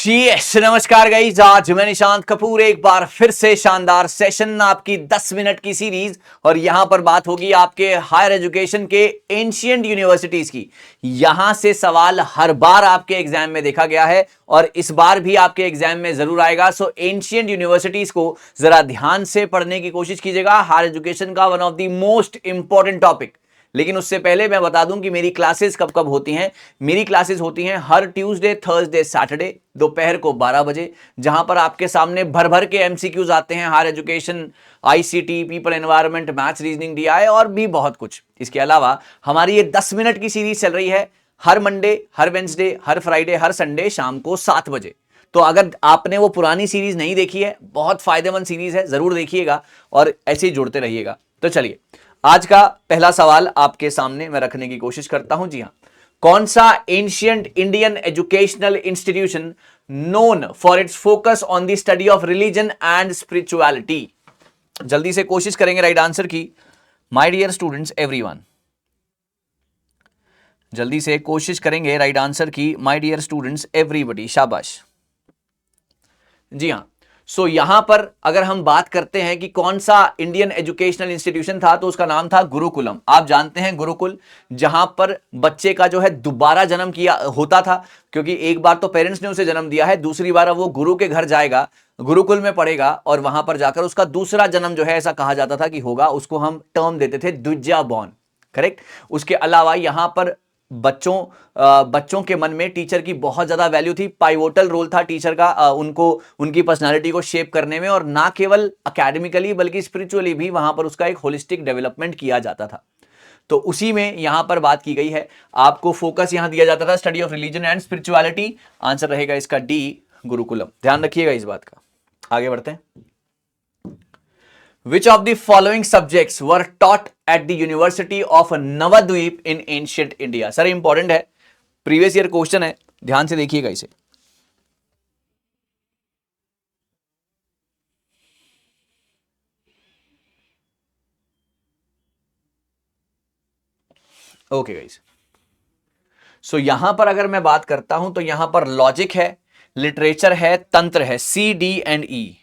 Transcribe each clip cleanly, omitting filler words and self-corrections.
Yes नमस्कार guys, आज मैं निशांत कपूर एक बार फिर से शानदार सेशन, आपकी 10 मिनट की सीरीज। और यहां पर बात होगी आपके हायर एजुकेशन के एंशिएंट यूनिवर्सिटीज की। यहां से सवाल हर बार आपके एग्जाम में देखा गया है और इस बार भी आपके एग्जाम में जरूर आएगा। सो एंशिएंट यूनिवर्सिटीज को जरा ध्यान से पढ़ने की कोशिश कीजिएगा। हायर एजुकेशन का one of the most important topic. लेकिन उससे पहले मैं बता दूं कि मेरी क्लासेस कब कब होती हैं। मेरी क्लासेस होती हैं हर ट्यूसडे, थर्सडे, सैटरडे दोपहर को 12 बजे, जहां पर आपके सामने भर भर के एमसीक्यूज आते हैं। Higher education, ICT, people environment, maths, reasoning, DI और भी बहुत कुछ। इसके अलावा हमारी ये 10 मिनट की सीरीज चल रही है हर मंडे, हर वेंसडे, हर फ्राइडे, हर संडे शाम को 7 बजे। तो अगर आपने वो पुरानी सीरीज नहीं देखी है, बहुत फायदेमंद सीरीज है, जरूर देखिएगा और ऐसे ही जुड़ते रहिएगा। तो चलिए, आज का पहला सवाल आपके सामने मैं रखने की कोशिश करता हूं। जी हां, कौन सा ancient Indian educational institution known for its focus on the study of religion and spirituality? जल्दी से कोशिश करेंगे राइट आंसर की। माय डियर स्टूडेंट्स एवरीवन, जल्दी से कोशिश करेंगे राइट आंसर की। माय डियर स्टूडेंट्स एवरीबॉडी, शाबाश। जी हां, सो यहां पर अगर हम बात करते हैं कि कौन सा इंडियन एजुकेशनल इंस्टीट्यूशन था, तो उसका नाम था गुरुकुलम। आप जानते हैं गुरुकुल, जहां पर बच्चे का जो है दोबारा जन्म किया होता था, क्योंकि एक बार तो पेरेंट्स ने उसे जन्म दिया है, दूसरी बार अब वो गुरु के घर जाएगा, गुरुकुल में पढ़ेगा और वहां पर जाकर उसका दूसरा जन्म जो है, ऐसा कहा जाता था कि होगा, उसको हम टर्म देते थे द्विजा बॉर्न। करेक्ट। उसके अलावा यहां पर बच्चों के मन में टीचर की बहुत ज्यादा वैल्यू थी। पाइवोटल रोल था टीचर का उनको, उनकी पर्सनालिटी को शेप करने में, और ना केवल एकेडमिकली बल्कि स्पिरिचुअली भी वहां पर उसका एक होलिस्टिक डेवलपमेंट किया जाता था। तो उसी में यहां पर बात की गई है। आपको फोकस यहां दिया जाता था study of religion and spirituality. Answer रहेगा इसका डी, गुरुकुलम। ध्यान रखिएगा इस बात का। आगे बढ़ते हैं। Which of the following subjects were taught at the University of Navadvip in ancient India? Sir important है, प्रीवियस ईयर क्वेश्चन है, ध्यान से देखिएगा इसे। ओके गाइस, सो यहां पर अगर मैं बात करता हूं तो यहां पर लॉजिक है, लिटरेचर है, तंत्र है, C D and E.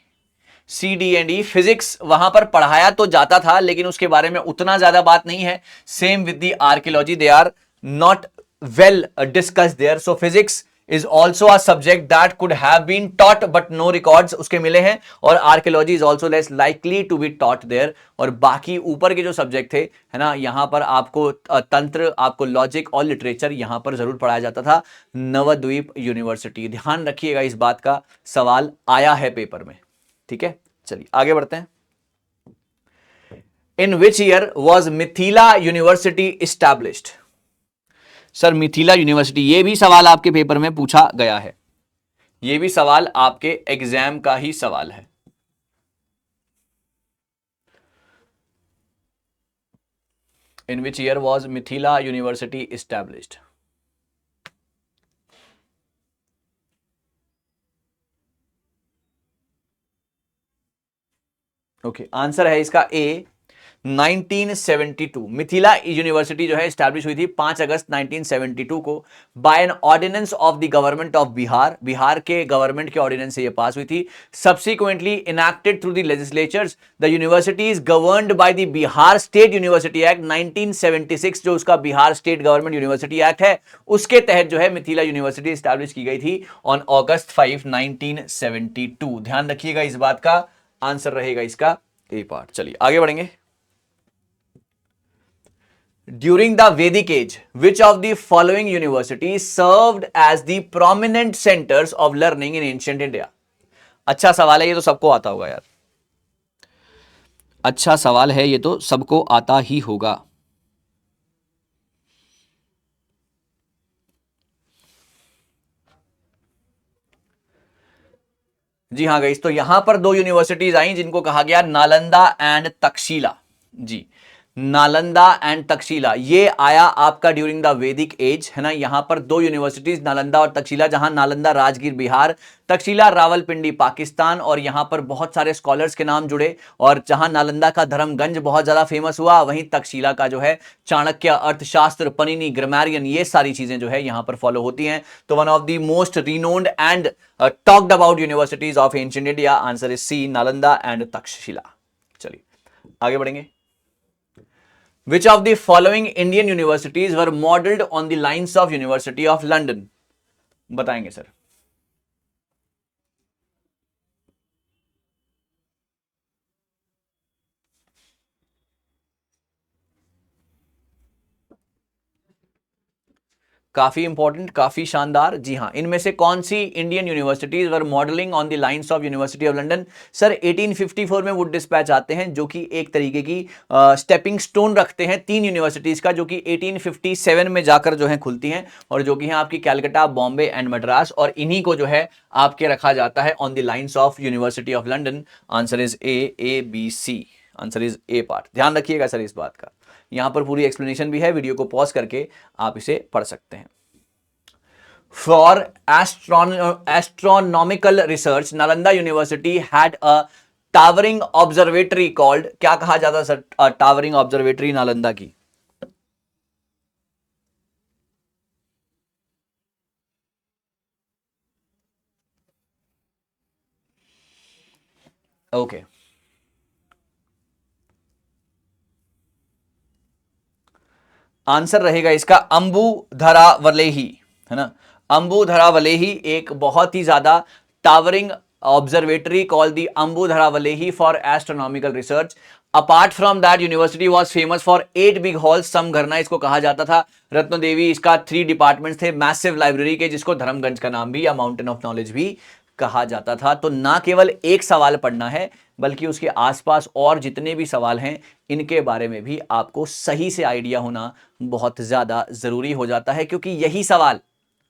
C D and E. Physics वहां पर पढ़ाया तो जाता था, लेकिन उसके बारे में उतना ज्यादा बात नहीं है। Same with the archaeology, they are not well discussed there. So physics is also a subject that could have been taught but no records उसके मिले हैं, और archaeology is also less likely to be taught there. और बाकी ऊपर के जो subject थे, है ना, यहां पर आपको तंत्र, आपको लॉजिक और लिटरेचर यहां पर जरूर पढ़ाया जाता था। नवद्वीप यूनिवर्सिटी, ध्यान रखिएगा इस बात का, सवाल आया है पेपर में। ठीक है, चलिए आगे बढ़ते हैं। In which year was Mithila university established? Sir Mithila university, ये भी सवाल आपके पेपर में पूछा गया है, ये भी सवाल आपके एग्जाम का ही सवाल है। In which year was Mithila university established? Okay, answer है इसका ए, 1972। मिथिला यूनिवर्सिटी जो है स्टैब्लिश हुई थी 5 अगस्त 1972 को by an ordinance of the government of Bihar. Bihar के गवर्नमेंट के ऑर्डिनेंस से ये पास हुई थी। Subsequently enacted through the legislatures, the university is governed by the Bihar state university act 1976। जो उसका Bihar state government university act है, उसके तहत जो है मिथिला यूनिवर्सिटी स्टैब्लिश की गई थी ऑन अगस्त 5, 1972। ध्यान रखिएगा इस बात का, आंसर रहेगा इसका ए पार्ट। चलिए आगे बढ़ेंगे। During the Vedic age, which of the following universities served as the prominent centers of learning in ancient India? अच्छा सवाल है, ये तो सबको आता होगा यार। अच्छा सवाल है, ये तो सबको आता ही होगा। जी हाँ गाइस, तो यहां पर दो यूनिवर्सिटीज आई जिनको कहा गया नालंदा एंड तक्षशिला। जी, नालंदा एंड तक्षशिला, ये आया आपका ड्यूरिंग द वैदिक एज, है ना। यहां पर दो यूनिवर्सिटीज नालंदा और तक्षशिला, जहां नालंदा राजगीर बिहार, तक्षशिला रावलपिंडी पाकिस्तान, और यहां पर बहुत सारे स्कॉलर्स के नाम जुड़े। और जहां नालंदा का धर्मगंज बहुत ज्यादा फेमस हुआ, वहीं तक्षशिला का जो है चाणक्य, अर्थशास्त्र, पनिनी, ग्रामरियन, ये सारी चीजें जो है यहां पर फॉलो होती हैं। तो one of the most renowned and talked about universities of ancient India, answer is C, Nalanda and Takshashila. चलिए आगे बढ़ेंगे। Which of the following Indian universities were modeled on the lines of University of London? बताएंगे sir. काफी important, काफी शानदार। जी हाँ, इनमें से कौन सी Indian universities were modelling on the lines of university of London? Sir 1854 में वुड डिस्पैच आते हैं, जो कि एक तरीके की स्टेपिंग स्टोन रखते हैं तीन यूनिवर्सिटीज का, जो कि 1857 में जाकर जो है खुलती हैं, और जो कि है आपकी कैलकाटा, बॉम्बे एंड मद्रास, और इन्हीं को जो है आपके रखा जाता है on the lines of university of London. Answer is A B C, answer is A part. ध्यान रखिएगा सर इस बात का, यहां पर पूरी एक्सप्लेनेशन भी है, वीडियो को पॉज करके आप इसे पढ़ सकते हैं। For astronomical research Nalanda university had a towering observatory called, क्या कहा जाता सर टावरिंग ऑब्जर्वेटरी नालंदा की? ओके आंसर रहेगा इसका अंबुधरा वलेही, है ना। अंबुधरा वलेही एक बहुत ही ज्यादा टावरिंग ऑब्जर्वेटरी कॉल्ड दी अंबुधरा वलेही for astronomical research. Apart from that university was famous for 8 big halls, समघरना इसको कहा जाता था। रत्न देवी, इसका 3 डिपार्टमेंट्स थे, मैसिव लाइब्रेरी के, जिसको धर्मगंज का नाम भी या माउंटेन ऑफ नॉलेज भी कहा जाता था। तो ना केवल एक सवाल पढ़ना है, बल्कि उसके आसपास और जितने भी सवाल हैं इनके बारे में भी आपको सही से आइडिया होना बहुत ज्यादा जरूरी हो जाता है, क्योंकि यही सवाल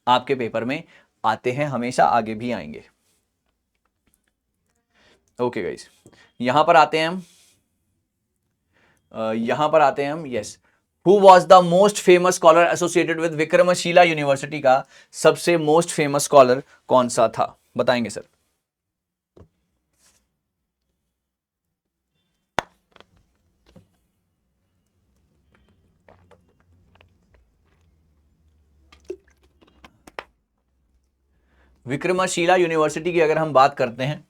आपके पेपर में आते हैं, हमेशा आगे भी आएंगे। ओके गाइस, यहां पर आते हैं हम, yes. Who was the most famous scholar associated with Vikramshila university? का सबसे मोस्ट फेमस स्कॉलर कौन सा था, बताएंगे सर। विक्रमशिला यूनिवर्सिटी की अगर हम बात करते हैं,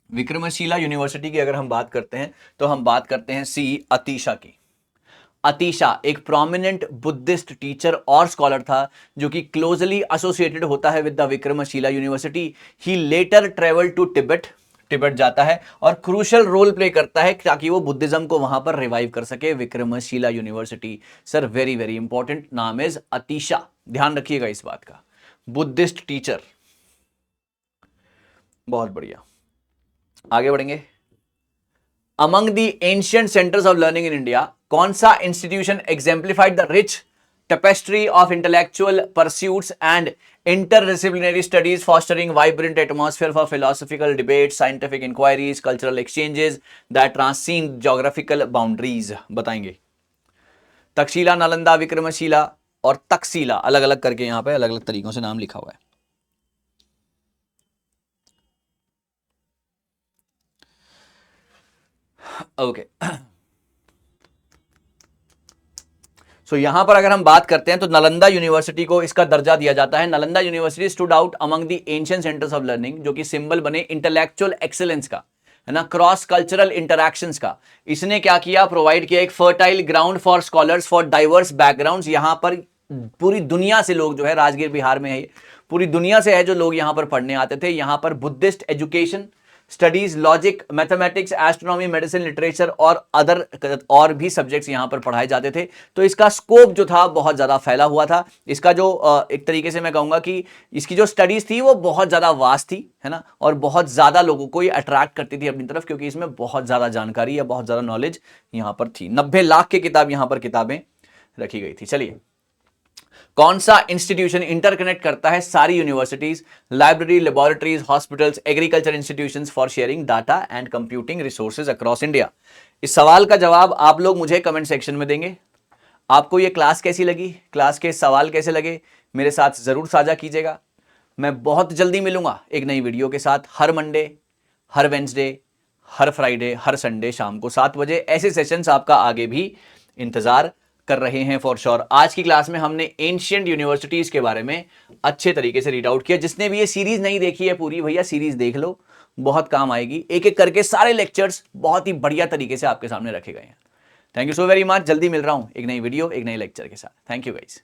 विक्रमशिला यूनिवर्सिटी की अगर हम बात करते हैं, तो हम बात करते हैं सी, अतीशा की। अतीशा एक प्रोमिनेंट बुद्धिस्ट टीचर और स्कॉलर था, जो कि क्लोजली एसोसिएटेड होता है with the Vikramshila university. He later travel to Tibet, Tibet जाता है और क्रूशियल रोल प्ले करता है ताकि वो बुद्धिज्म को वहां पर रिवाइव कर सके। Vikramshila university sir, very very important, नाम इज अतीशा, ध्यान रखिएगा इस बात का, बुद्धिस्ट टीचर। बहुत बढ़िया, आगे बढ़ेंगे। Among the ancient centres of learning in India, कौन सा institution exemplified the rich tapestry of intellectual pursuits and interdisciplinary studies, fostering vibrant atmosphere for philosophical debates, scientific inquiries, cultural exchanges that transcend geographical boundaries? बताएंगे। तक्षशिला, नालंदा, विक्रमशिला और तक्षशिला, अलग अलग करके यहां पे अलग अलग तरीकों से नाम लिखा हुआ है। ओके सो यहां पर अगर हम बात करते हैं तो नालंदा यूनिवर्सिटी को इसका दर्जा दिया जाता है। Nalanda university stood out among the ancient centres of learning, जो कि सिंबल बने इंटेलेक्चुअल एक्सीलेंस का, है ना, क्रॉस कल्चरल इंटरैक्शंस का। इसने क्या किया, प्रोवाइड किया एक fertile ground for scholars for diverse backgrounds. यहां पर पूरी दुनिया से लोग जो है, राजगीर बिहार में है, पूरी दुनिया से है जो लोग यहां पर पढ़ने आते थे। यहां पर Buddhist education, studies, logic, mathematics, astronomy, medicine, literature और अदर और भी सब्जेक्ट्स यहां पर पढ़ाए जाते थे। तो इसका स्कोप जो था बहुत ज्यादा फैला हुआ था। इसका जो एक तरीके से मैं कहूंगा कि इसकी जो स्टडीज थी वो बहुत ज्यादा वास्ट थी, है ना, और बहुत ज्यादा लोगों को ये अट्रैक्ट करती थी अपनी तरफ, क्योंकि इसमें बहुत ज्यादा जानकारी या बहुत ज्यादा नॉलेज यहां पर थी। 90 लाख की किताब यहां पर किताबें रखी गई थी। चलिए, कौन सा इंस्टीट्यूशन इंटरकनेक्ट करता है सारी universities, library, laboratories, hospitals, agriculture institutions for sharing data and computing resources across India? इस सवाल का जवाब आप लोग मुझे कमेंट सेक्शन में देंगे। आपको ये क्लास कैसी लगी, क्लास के सवाल कैसे लगे, मेरे साथ जरूर साझा कीजिएगा। मैं बहुत जल्दी मिलूंगा एक नई वीडियो के साथ। हर मंडे, हर वेंसडे, हर फ्राइडे, हर संडे शाम को 7 बजे ऐसे सेशंस आपका आगे भी इंतजार कर रहे हैं फॉर श्योर। आज की क्लास में हमने एंशिएंट यूनिवर्सिटीज के बारे में अच्छे तरीके से रीड आउट किया। जिसने भी ये सीरीज नहीं देखी है पूरी, भैया सीरीज देख लो, बहुत काम आएगी। एक एक करके सारे लेक्चर्स बहुत ही बढ़िया तरीके से आपके सामने रखे गए हैं। Thank you so very much. जल्दी मिल रहा हूं एक नई वीडियो, एक नए लेक्चर के साथ। Thank you guys.